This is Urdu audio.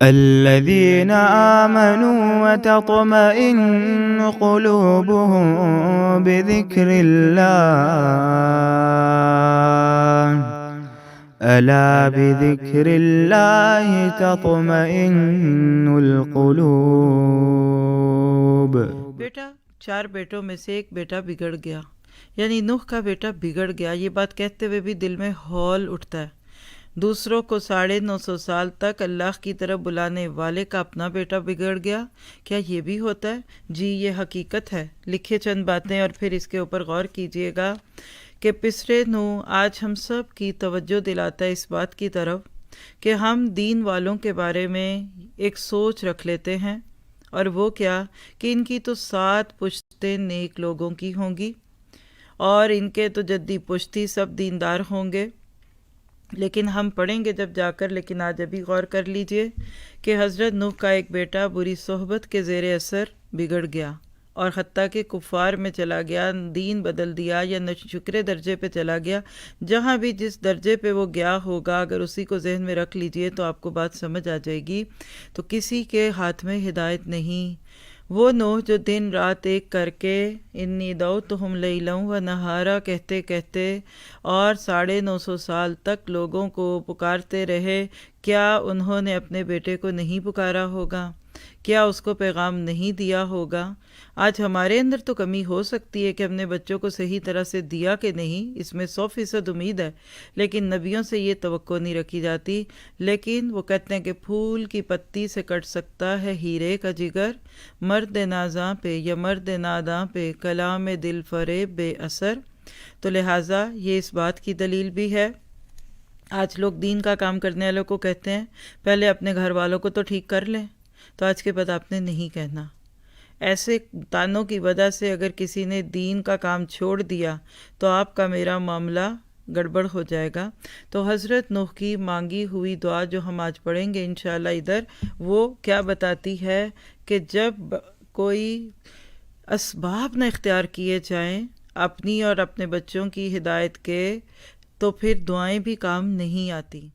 الذين آمنوا وتطمئن قلوبهم بذكر الله ألا بذكر الله تطمئن القلوب۔ بیٹا، 4 بیٹوں میں سے ایک بیٹا بگڑ گیا، یعنی نوح کا بیٹا بگڑ گیا۔ یہ بات کہتے ہوئے بھی دل میں ہول اٹھتا ہے۔ دوسروں کو 950 سال تک اللہ کی طرف بلانے والے کا اپنا بیٹا بگڑ گیا، کیا یہ بھی ہوتا ہے؟ جی، یہ حقیقت ہے۔ لکھے چند باتیں اور پھر اس کے اوپر غور کیجئے گا کہ پسرے نوح آج ہم سب کی توجہ دلاتا ہے اس بات کی طرف کہ ہم دین والوں کے بارے میں ایک سوچ رکھ لیتے ہیں، اور وہ کیا کہ ان کی تو 7 پشتیں نیک لوگوں کی ہوں گی اور ان کے تو جدی پشتی سب دیندار ہوں گے۔ لیکن ہم پڑھیں گے جب جا کر، لیکن آج ابھی غور کر لیجئے کہ حضرت نوح کا ایک بیٹا بری صحبت کے زیر اثر بگڑ گیا اور حتیٰ کہ کفار میں چلا گیا، دین بدل دیا یا ناشکرے درجے پہ چلا گیا۔ جہاں بھی جس درجے پہ وہ گیا ہوگا، اگر اسی کو ذہن میں رکھ لیجئے تو آپ کو بات سمجھ آ جائے گی۔ تو کسی کے ہاتھ میں ہدایت نہیں۔ وہ نوح جو دن رات ایک کر کے انی دعوتہم لیلا و نہارا کہتے کہتے اور 950 سال تک لوگوں کو پکارتے رہے، کیا انہوں نے اپنے بیٹے کو نہیں پکارا ہوگا؟ کیا اس کو پیغام نہیں دیا ہوگا؟ آج ہمارے اندر تو کمی ہو سکتی ہے کہ ہم نے بچوں کو صحیح طرح سے دیا کہ نہیں، اس میں 100% امید ہے، لیکن نبیوں سے یہ توقع نہیں رکھی جاتی۔ لیکن وہ کہتے ہیں کہ پھول کی پتی سے کٹ سکتا ہے ہیرے کا جگر، مرد نازاں پہ یا مرد ناداں پہ کلام دل فریب بے اثر۔ تو لہٰذا یہ اس بات کی دلیل بھی ہے۔ آج لوگ دین کا کام کرنے والوں کو کہتے ہیں پہلے اپنے گھر والوں کو تو ٹھیک کر لیں، تو آج کے بعد آپ نے نہیں کہنا۔ ایسے تانوں کی وجہ سے اگر کسی نے دین کا کام چھوڑ دیا تو آپ کا میرا معاملہ گڑبڑ ہو جائے گا۔ تو حضرت نوح کی مانگی ہوئی دعا جو ہم آج پڑھیں گے انشاءاللہ ادھر، وہ کیا بتاتی ہے کہ جب کوئی اسباب نہ اختیار کیے جائیں اپنی اور اپنے بچوں کی ہدایت کے، تو پھر دعائیں بھی کام نہیں آتی۔